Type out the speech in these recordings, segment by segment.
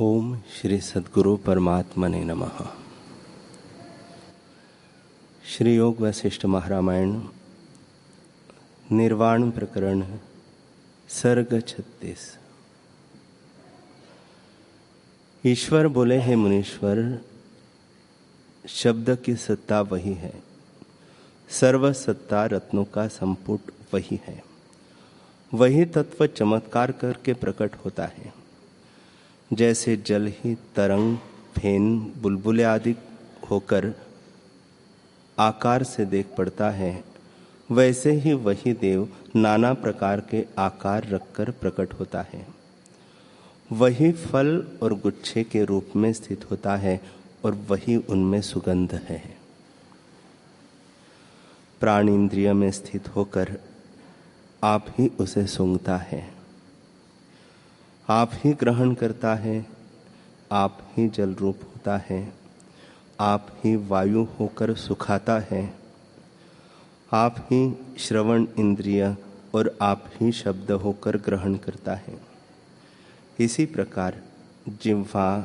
ओम श्री सद्गुरु परमात्मने नमः। श्री योग वशिष्ठ महारामायण निर्वाण प्रकरण सर्ग 36। ईश्वर बोले, हे मुनीश्वर, शब्द की सत्ता वही है, सर्व सत्ता रत्नों का संपुट वही है। वही तत्व चमत्कार करके प्रकट होता है। जैसे जल ही तरंग, फेन, बुलबुले आदि होकर आकार से देख पड़ता है, वैसे ही वही देव नाना प्रकार के आकार रखकर प्रकट होता है। वही फल और गुच्छे के रूप में स्थित होता है और वही उनमें सुगंध है। प्राण इंद्रिय में स्थित होकर आप ही उसे सूंघता है, आप ही ग्रहण करता है, आप ही जल रूप होता है, आप ही वायु होकर सुखाता है, आप ही श्रवण इंद्रिय और आप ही शब्द होकर ग्रहण करता है। इसी प्रकार जिह्वा,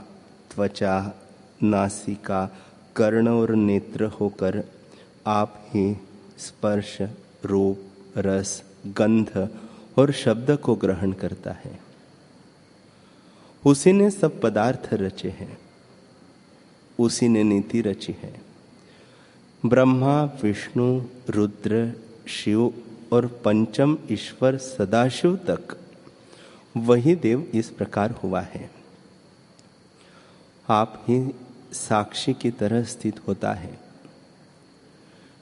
त्वचा, नासिका, कर्ण और नेत्र होकर आप ही स्पर्श, रूप, रस, गंध और शब्द को ग्रहण करता है। उसी ने सब पदार्थ रचे हैं, उसी ने नीति रची है। ब्रह्मा, विष्णु, रुद्र, शिव और पंचम ईश्वर सदाशिव तक वही देव इस प्रकार हुआ है। आप ही साक्षी की तरह स्थित होता है।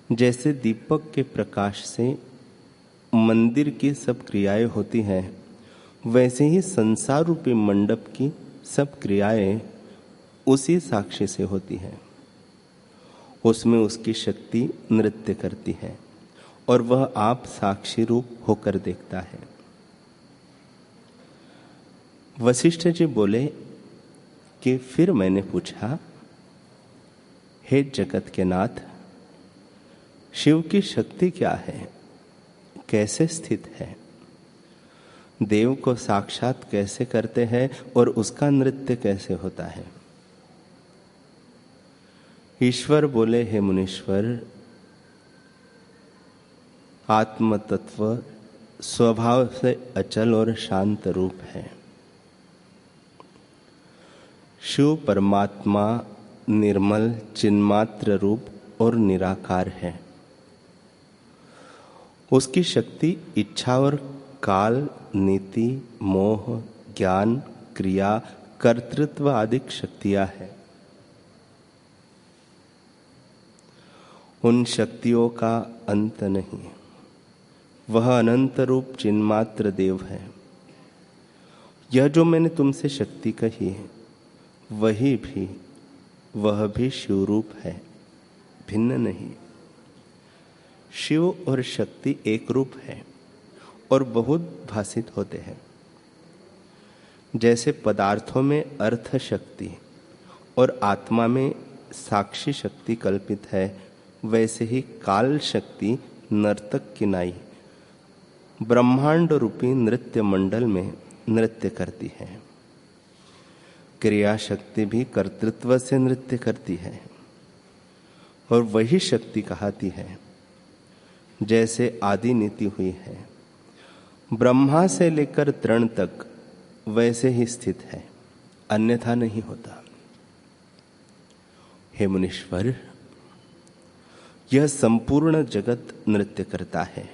जैसे दीपक के प्रकाश से मंदिर की सब क्रियाएं होती हैं, वैसे ही संसार रूपी मंडप की सब क्रियाएं उसी साक्षी से होती हैं। उसमें उसकी शक्ति नृत्य करती है और वह आप साक्षी रूप होकर देखता है। वशिष्ठ जी बोले कि फिर मैंने पूछा, हे जगत के नाथ, शिव की शक्ति क्या है, कैसे स्थित है? देव को साक्षात कैसे करते हैं और उसका नृत्य कैसे होता है? ईश्वर बोले, हे मुनीश्वर, आत्म तत्व स्वभाव से अचल और शांत रूप है। शिव परमात्मा निर्मल चिन्मात्र रूप और निराकार है। उसकी शक्ति इच्छा और काल, नीति, मोह, ज्ञान, क्रिया, कर्तृत्व आदि शक्तियां हैं। उन शक्तियों का अंत नहीं। वह अनंत रूप चिन्मात्र देव है। यह जो मैंने तुमसे शक्ति कही है, वह भी शिव रूप है, भिन्न नहीं। शिव और शक्ति एक रूप है और बहुत भाषित होते हैं। जैसे पदार्थों में अर्थ शक्ति और आत्मा में साक्षी शक्ति कल्पित है, वैसे ही काल शक्ति नर्तक की नाई ब्रह्मांड रूपी नृत्य मंडल में नृत्य करती है। क्रिया शक्ति भी कर्तृत्व से नृत्य करती है और वही शक्ति कहती है। जैसे आदि नीति हुई है, ब्रह्मा से लेकर तृण तक वैसे ही स्थित है, अन्यथा नहीं होता। हे मुनीश्वर, यह संपूर्ण जगत नृत्य करता है।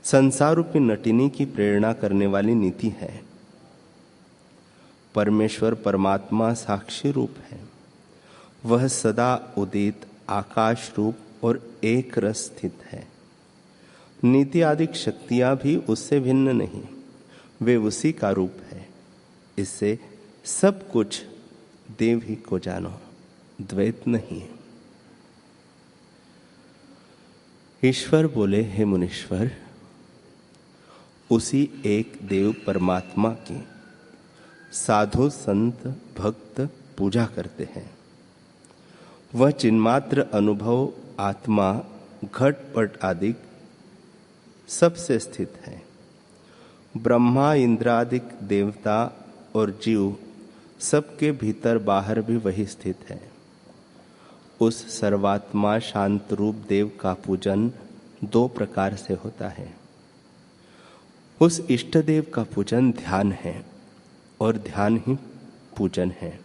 संसार रूपी नटिनी की प्रेरणा करने वाली नीति है। परमेश्वर परमात्मा साक्षी रूप है। वह सदा उदित आकाश रूप और एक रस स्थित है। नीति आदि शक्तियां भी उससे भिन्न नहीं, वे उसी का रूप है। इससे सब कुछ देव ही को जानो, द्वैत नहीं। ईश्वर बोले, हे मुनीश्वर, उसी एक देव परमात्मा की साधु संत भक्त पूजा करते हैं। वह चिन्मात्र अनुभव आत्मा घटपट आदि सबसे स्थित है। ब्रह्मा इंद्रादिक देवता और जीव सबके भीतर बाहर भी वही स्थित है। उस सर्वात्मा शांत रूप देव का पूजन दो प्रकार से होता है। उस इष्ट देव का पूजन ध्यान है और ध्यान ही पूजन है।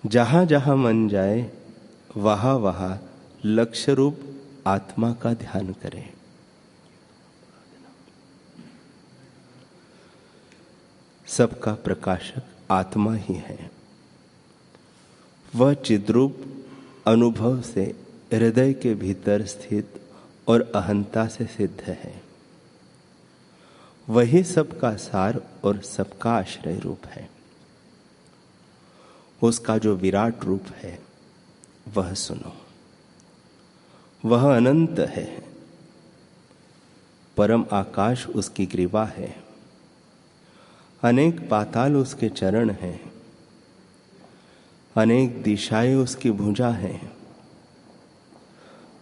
जहां जहां मन जाए वहां वहां लक्ष्य रूप आत्मा का ध्यान करें। सबका प्रकाशक आत्मा ही है। वह चिद्रूप अनुभव से हृदय के भीतर स्थित और अहंता से सिद्ध है। वही सबका सार और सबका आश्रय रूप है। उसका जो विराट रूप है वह सुनो। वह अनंत है। परम आकाश उसकी ग्रीवा है। अनेक पाताल उसके चरण हैं। अनेक दिशाएं उसकी भुजा हैं।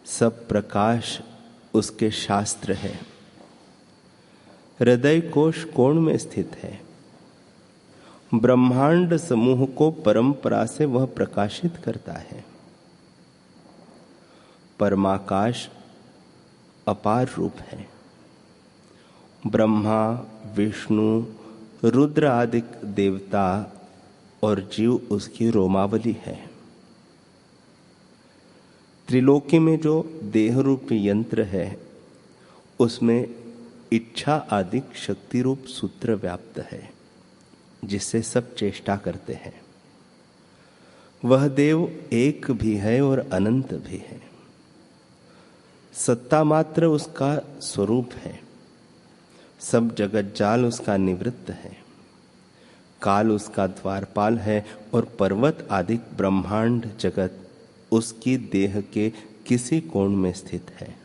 सब प्रकाश उसके शास्त्र है। हृदय कोश कोण में स्थित है। ब्रह्मांड समूह को परंपरा से वह प्रकाशित करता है। परमाकाश अपार रूप है। ब्रह्मा, विष्णु, रुद्र आदि देवता और जीव उसकी रोमावली है। त्रिलोकी में जो देह रूपी यंत्र है उसमें इच्छा आदि शक्ति रूप सूत्र व्याप्त है, जिससे सब चेष्टा करते हैं। वह देव एक भी है और अनंत भी है। सत्ता मात्र उसका स्वरूप है। सब जगत जाल उसका निवृत्त है। काल उसका द्वारपाल है और पर्वत आदि ब्रह्मांड जगत उसकी देह के किसी कोण में स्थित है।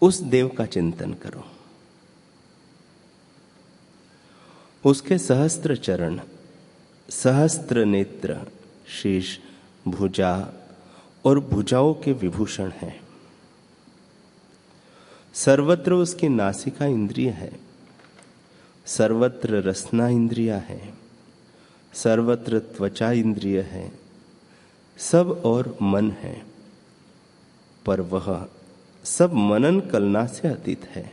उस देव का चिंतन करो। उसके सहस्त्र चरण, सहस्त्र नेत्र, शीश, भुजा और भुजाओं के विभूषण हैं। सर्वत्र उसकी नासिका इंद्रिय है। सर्वत्र रसना इंद्रिया है। सर्वत्र त्वचा इंद्रिय है। सब और मन है, पर वह सब मनन कलना से अतीत है।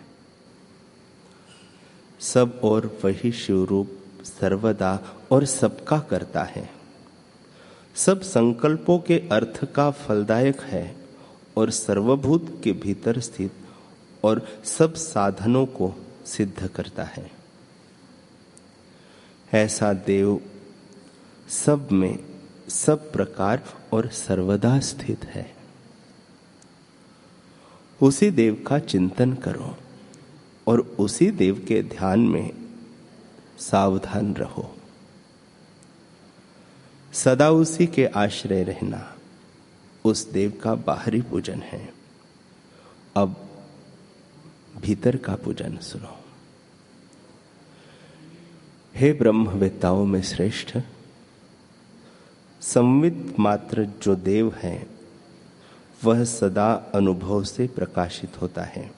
सब और वही शिवरूप सर्वदा और सबका करता है। सब संकल्पों के अर्थ का फलदायक है और सर्वभूत के भीतर स्थित और सब साधनों को सिद्ध करता है। ऐसा देव सब में सब प्रकार और सर्वदा स्थित है। उसी देव का चिंतन करो और उसी देव के ध्यान में सावधान रहो। सदा उसी के आश्रय रहना उस देव का बाहरी पूजन है। अब भीतर का पूजन सुनो। हे ब्रह्मवेत्ताओं में श्रेष्ठ, संवित मात्र जो देव है वह सदा अनुभव से प्रकाशित होता है।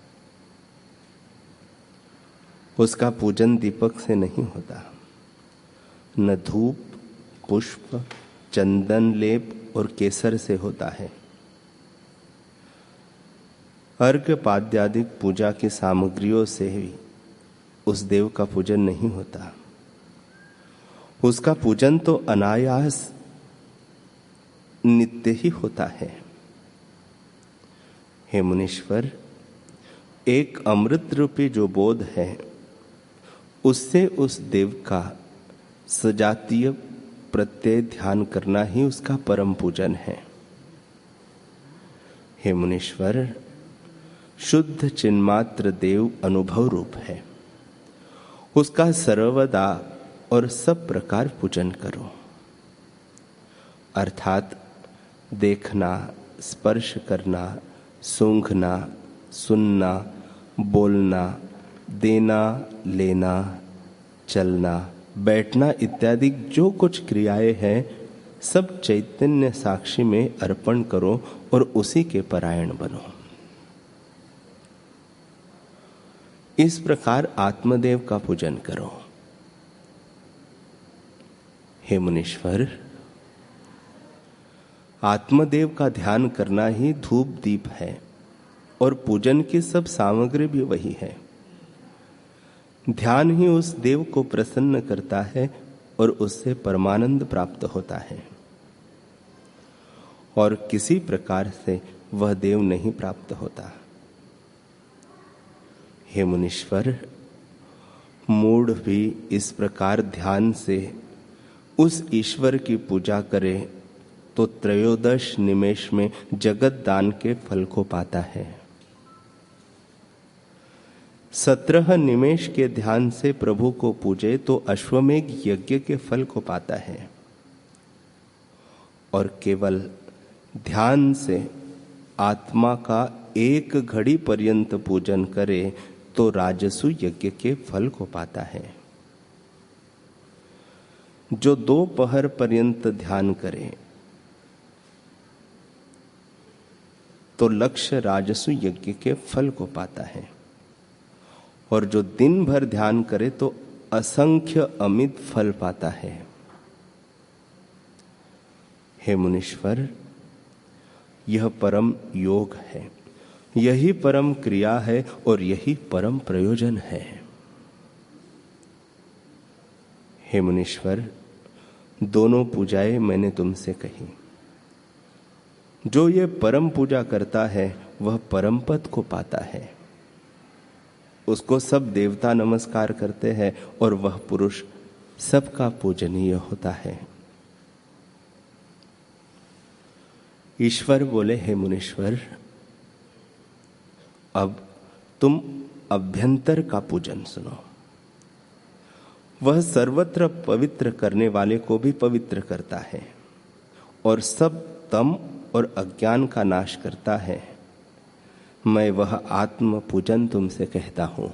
उसका पूजन दीपक से नहीं होता, न धूप, पुष्प, चंदन लेप और केसर से होता है। अर्घ्य पाद्यादिक पूजा की सामग्रियों से ही उस देव का पूजन नहीं होता। उसका पूजन तो अनायास नित्य ही होता है। हे मुनीश्वर, एक अमृत रूपी जो बोध है उससे उस देव का सजातीय प्रत्यय ध्यान करना ही उसका परम पूजन है। हे मुनीश्वर, शुद्ध चिन्मात्र देव अनुभव रूप है। उसका सर्वदा और सब प्रकार पूजन करो। अर्थात देखना, स्पर्श करना, सूंघना, सुनना, बोलना, देना, लेना, चलना, बैठना इत्यादि जो कुछ क्रियाएं हैं सब चैतन्य साक्षी में अर्पण करो और उसी के परायण बनो। इस प्रकार आत्मदेव का पूजन करो। हे मुनीश्वर, आत्मदेव का ध्यान करना ही धूप दीप है और पूजन की सब सामग्री भी वही है। ध्यान ही उस देव को प्रसन्न करता है और उससे परमानंद प्राप्त होता है, और किसी प्रकार से वह देव नहीं प्राप्त होता। हे मुनीश्वर, मूढ़ भी इस प्रकार ध्यान से उस ईश्वर की पूजा करे तो त्रयोदश निमेष में जगत दान के फल को पाता है। 17 निमेष के ध्यान से प्रभु को पूजे तो अश्वमेघ यज्ञ के फल को पाता है, और केवल ध्यान से आत्मा का 1 घड़ी पर्यंत पूजन करे तो राजसु यज्ञ के फल को पाता है। जो 2 पहर पर्यंत ध्यान करे तो लक्ष्य राजसु यज्ञ के फल को पाता है, और जो दिन भर ध्यान करे तो असंख्य अमित फल पाता है। हे मुनीश्वर, यह परम योग है, यही परम क्रिया है और यही परम प्रयोजन है। हे मुनीश्वर, दोनों पूजाएं मैंने तुमसे कही। जो ये परम पूजा करता है वह परम पद को पाता है। उसको सब देवता नमस्कार करते हैं और वह पुरुष सबका पूजनीय होता है। ईश्वर बोले, हे मुनीश्वर, अब तुम अभ्यंतर का पूजन सुनो। वह सर्वत्र पवित्र करने वाले को भी पवित्र करता है और सब तम और अज्ञान का नाश करता है। मैं वह आत्म पूजन तुमसे कहता हूं,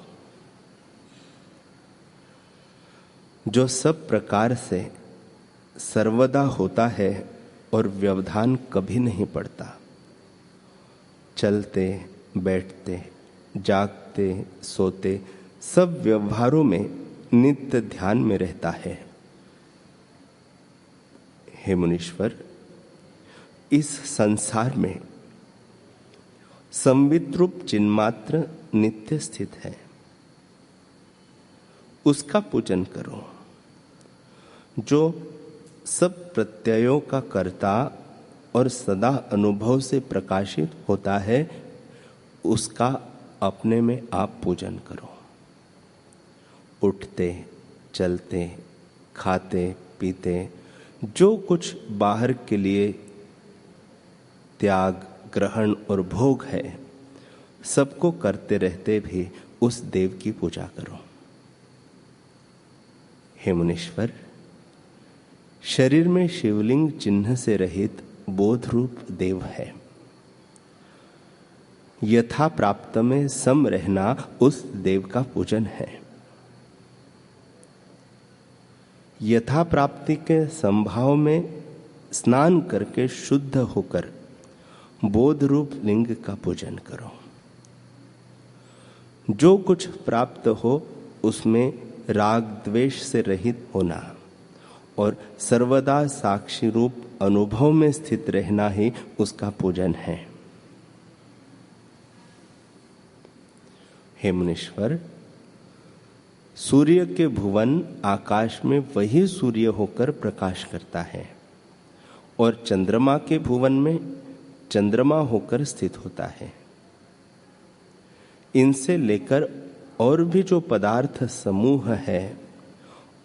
जो सब प्रकार से सर्वदा होता है और व्यवधान कभी नहीं पड़ता। चलते बैठते जागते सोते सब व्यवहारों में नित्य ध्यान में रहता है। हे मुनीश्वर, इस संसार में संवित रूप चिन्मात्र नित्य स्थित है, उसका पूजन करो। जो सब प्रत्ययों का कर्ता और सदा अनुभव से प्रकाशित होता है, उसका अपने में आप पूजन करो। उठते चलते खाते पीते जो कुछ बाहर के लिए त्याग ग्रहण और भोग है, सबको करते रहते भी उस देव की पूजा करो। हे मुनीश्वर, शरीर में शिवलिंग चिन्ह से रहित बोध रूप देव है। यथा प्राप्त में सम रहना उस देव का पूजन है। यथा प्राप्ति के संभाव में स्नान करके शुद्ध होकर बोध रूप लिंग का पूजन करो। जो कुछ प्राप्त हो उसमें राग द्वेष से रहित होना और सर्वदा साक्षी रूप अनुभव में स्थित रहना ही उसका पूजन है। हे मुनीश्वर, सूर्य के भुवन आकाश में वही सूर्य होकर प्रकाश करता है और चंद्रमा के भुवन में चंद्रमा होकर स्थित होता है। इनसे लेकर और भी जो पदार्थ समूह है,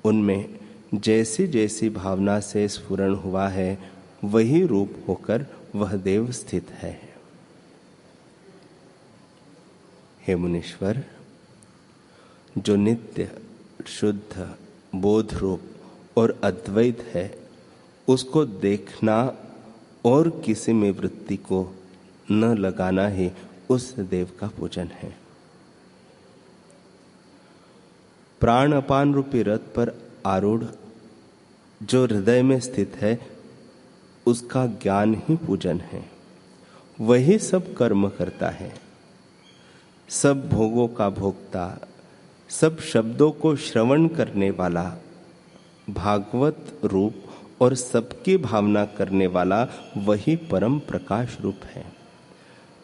उनमें जैसी जैसी भावना से स्फुरण हुआ है, वही रूप होकर वह देव स्थित है। हे मुनीश्वर, जो नित्य शुद्ध बोध रूप और अद्वैत है, उसको देखना और किसी में वृत्ति को न लगाना ही उस देव का पूजन है। प्राण अपान रूपी रथ पर आरूढ़ जो हृदय में स्थित है, उसका ज्ञान ही पूजन है। वही सब कर्म करता है, सब भोगों का भोक्ता, सब शब्दों को श्रवण करने वाला भागवत रूप और सबकी भावना करने वाला वही परम प्रकाश रूप है।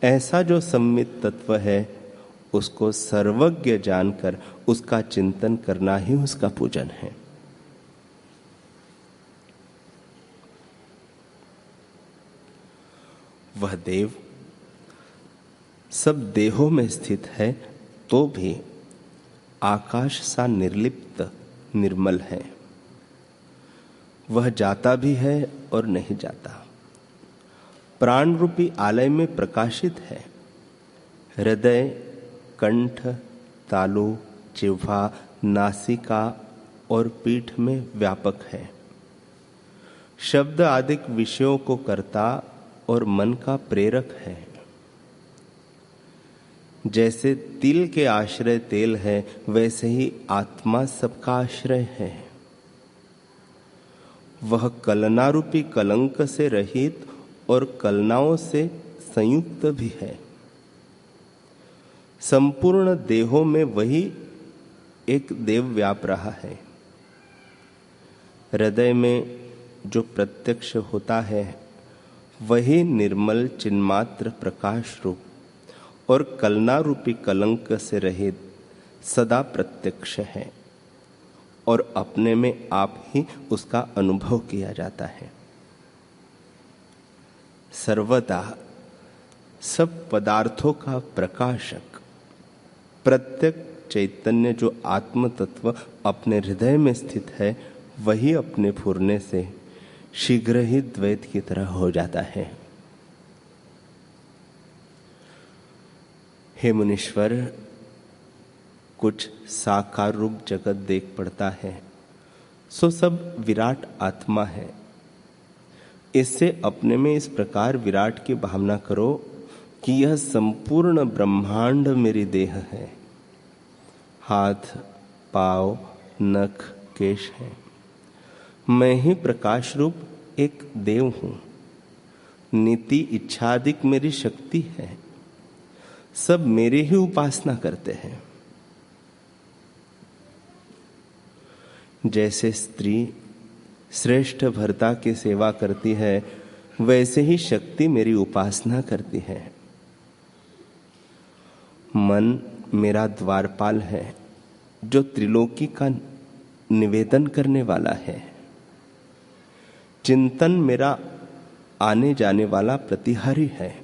ऐसा जो सम्मित तत्व है उसको सर्वज्ञ जानकर उसका चिंतन करना ही उसका पूजन है। वह देव सब देहों में स्थित है तो भी आकाश सा निर्लिप्त निर्मल है। वह जाता भी है और नहीं जाता, प्राण रूपी आलय में प्रकाशित है। हृदय, कंठ, तालु, जिह्वा, नासिका और पीठ में व्यापक है। शब्द आदि विषयों को करता और मन का प्रेरक है। जैसे तिल के आश्रय तेल है, वैसे ही आत्मा सबका आश्रय है। वह कलना रूपी कलंक से रहित और कलनाओं से संयुक्त भी है। संपूर्ण देहों में वही एक देव व्याप रहा है। हृदय में जो प्रत्यक्ष होता है वही निर्मल चिन्मात्र प्रकाश रूप और कलना रूपी कलंक से रहित सदा प्रत्यक्ष है और अपने में आप ही उसका अनुभव किया जाता है। सर्वदा सब पदार्थों का प्रकाशक प्रत्यक चैतन्य जो आत्म तत्व अपने हृदय में स्थित है वही अपने फुरने से शीघ्र ही द्वैत की तरह हो जाता है। हे मुनीश्वर, कुछ साकार रूप जगत देख पड़ता है सो सब विराट आत्मा है। इससे अपने में इस प्रकार विराट की भावना करो कि यह संपूर्ण ब्रह्मांड मेरी देह है। हाथ, पांव, नख, केश है। मैं ही प्रकाश रूप एक देव हूं। नीति, इच्छादिक मेरी शक्ति है। सब मेरी ही उपासना करते हैं। जैसे स्त्री श्रेष्ठ भर्ता की सेवा करती है वैसे ही शक्ति मेरी उपासना करती है। मन मेरा द्वारपाल है जो त्रिलोकी का निवेदन करने वाला है। चिंतन मेरा आने जाने वाला प्रतिहारी है।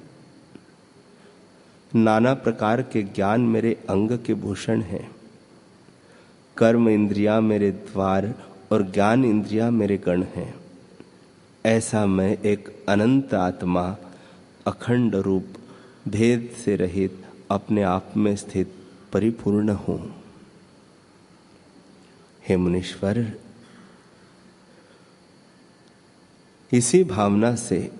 नाना प्रकार के ज्ञान मेरे अंग के भूषण हैं। कर्म इंद्रियां मेरे द्वार और ज्ञान इंद्रियां मेरे गण हैं। ऐसा मैं एक अनंत आत्मा, अखंड रूप, भेद से रहित, अपने आप में स्थित परिपूर्ण हूं। हे मुनीश्वर, इसी भावना से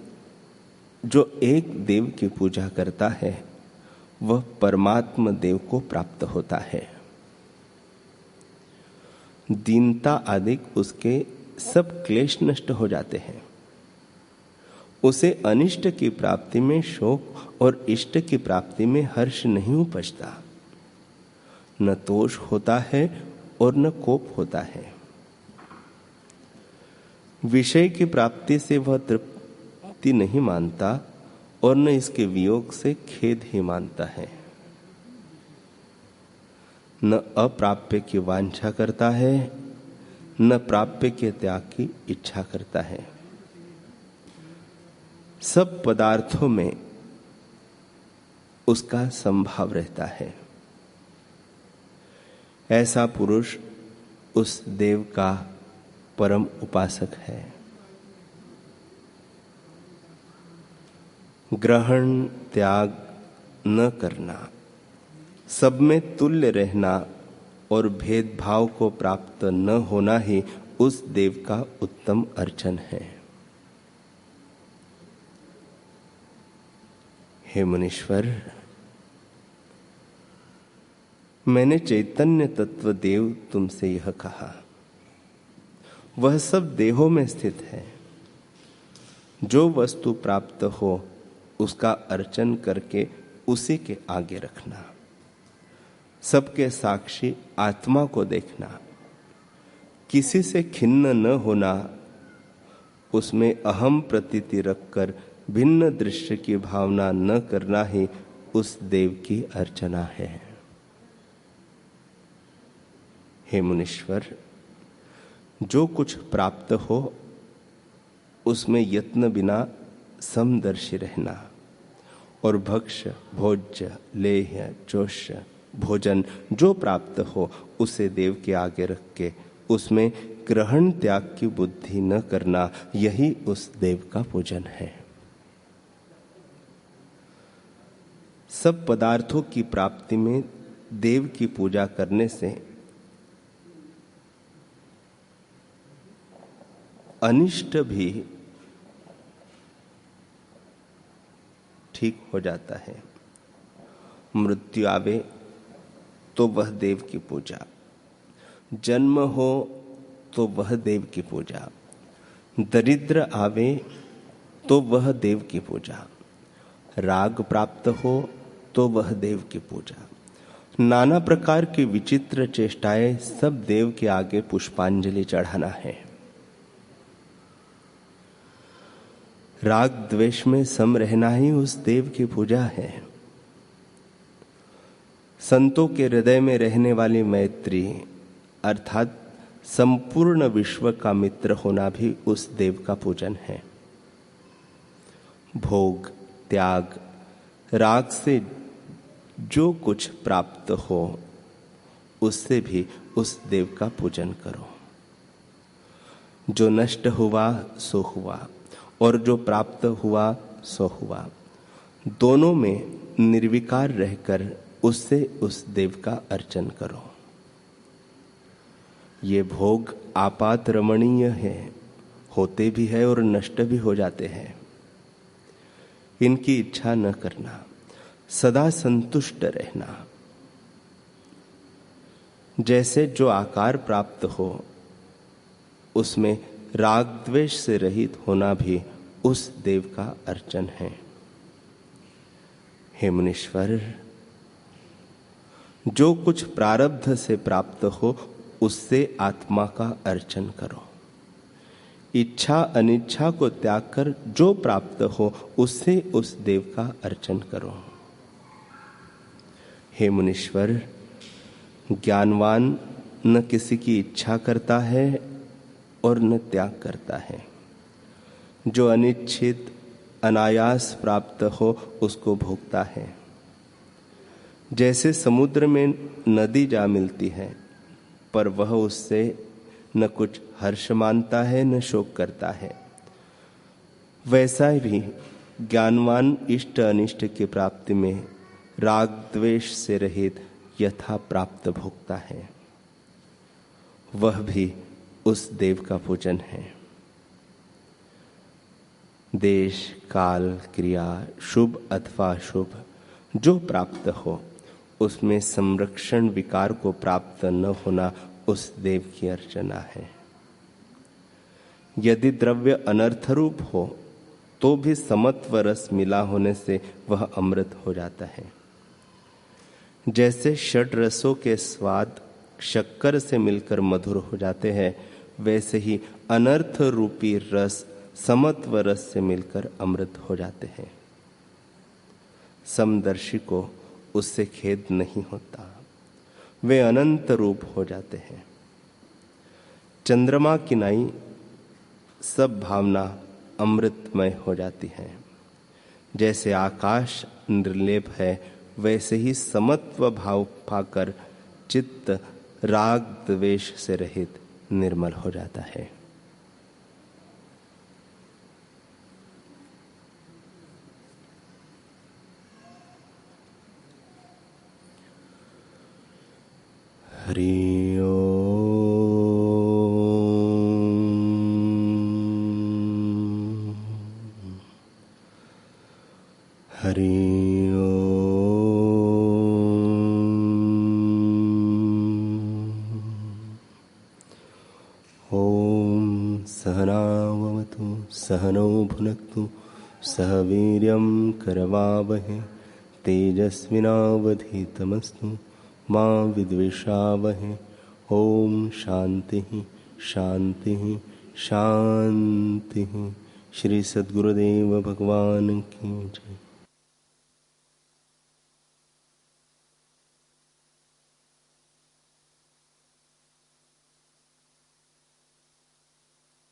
जो एक देव की पूजा करता है वह परमात्मा देव को प्राप्त होता है। दीनता आदि उसके सब क्लेश नष्ट हो जाते हैं। उसे अनिष्ट की प्राप्ति में शोक और इष्ट की प्राप्ति में हर्ष नहीं उपजता। न तोष होता है और न कोप होता है। विषय की प्राप्ति से वह तृप्ति नहीं मानता और न इसके वियोग से खेद ही मानता है। न अप्राप्य की वांछा करता है, न प्राप्य के त्याग की इच्छा करता है। सब पदार्थों में उसका संभाव रहता है। ऐसा पुरुष उस देव का परम उपासक है। ग्रहण त्याग न करना, सब में तुल्य रहना और भेदभाव को प्राप्त न होना ही उस देव का उत्तम अर्चन है। हे मुनीश्वर, मैंने चैतन्य तत्व देव तुमसे यह कहा। वह सब देहों में स्थित है। जो वस्तु प्राप्त हो उसका अर्चन करके उसी के आगे रखना। सबके साक्षी आत्मा को देखना किसी से खिन्न न होना, उसमें अहम प्रतीति रखकर भिन्न दृश्य की भावना न करना ही उस देव की अर्चना है। हे मुनीश्वर, जो कुछ प्राप्त हो उसमें यत्न बिना समदर्शी रहना, और भक्ष्य भोज्य लेह्य चोष्य भोजन जो प्राप्त हो उसे देव के आगे रख के उसमें ग्रहण त्याग की बुद्धि न करना, यही उस देव का पूजन है। सब पदार्थों की प्राप्ति में देव की पूजा करने से अनिष्ट भी ठीक हो जाता है। मृत्यु आवे तो वह देव की पूजा, जन्म हो तो वह देव की पूजा, दरिद्र आवे तो वह देव की पूजा, राग प्राप्त हो तो वह देव की पूजा। नाना प्रकार की विचित्र चेष्टाएं सब देव के आगे पुष्पांजलि चढ़ाना है। राग द्वेष में सम रहना ही उस देव की पूजा है। संतों के हृदय में रहने वाली मैत्री अर्थात संपूर्ण विश्व का मित्र होना भी उस देव का पूजन है। भोग त्याग राग से जो कुछ प्राप्त हो उससे भी उस देव का पूजन करो। जो नष्ट हुआ सो हुआ और जो प्राप्त हुआ सो हुआ, दोनों में निर्विकार रहकर उससे उस देव का अर्चन करो। ये भोग आपात रमणीय है, होते भी है और नष्ट भी हो जाते हैं। इनकी इच्छा न करना, सदा संतुष्ट रहना। जैसे जो आकार प्राप्त हो उसमें राग द्वेष से रहित होना भी उस देव का अर्चन है। हे मुनीश्वर, जो कुछ प्रारब्ध से प्राप्त हो उससे आत्मा का अर्चन करो। इच्छा अनिच्छा को त्याग कर जो प्राप्त हो उससे उस देव का अर्चन करो। हे मुनीश्वर, ज्ञानवान न किसी की इच्छा करता है और न त्याग करता है। जो अनिच्छित अनायास प्राप्त हो उसको भोगता है। जैसे समुद्र में नदी जा मिलती है पर वह उससे न कुछ हर्ष मानता है न शोक करता है, वैसा भी ज्ञानवान इष्ट अनिष्ट की प्राप्ति में राग द्वेष से रहित यथा प्राप्त भोगता है। वह भी उस देव का पूजन है। देश काल क्रिया शुभ अथवा अशुभ जो प्राप्त हो उसमें संरक्षण विकार को प्राप्त न होना उस देव की अर्चना है। यदि द्रव्य अनर्थ रूप हो तो भी समत्व रस मिला होने से वह अमृत हो जाता है। जैसे षड रसों के स्वाद शक्कर से मिलकर मधुर हो जाते हैं, वैसे ही अनर्थ रूपी रस समत्व रस से मिलकर अमृत हो जाते हैं। समदर्शी को उससे खेद नहीं होता, वे अनंत रूप हो जाते हैं। चंद्रमा की नाई सब भावना अमृतमय हो जाती है। जैसे आकाश निर्लेप है वैसे ही समत्व भाव पाकर चित्त राग द्वेष से रहित निर्मल हो जाता है। हरि ओम। हरि ओम। ओम सहनावतु सहनौ भुनक्तु सह वीर्यं करवावहै तेजस्विनावधीतमस्तु मां विद्विषावहै। ओम शांति शांति शांति। श्री सद्गुरुदेव भगवान की जय।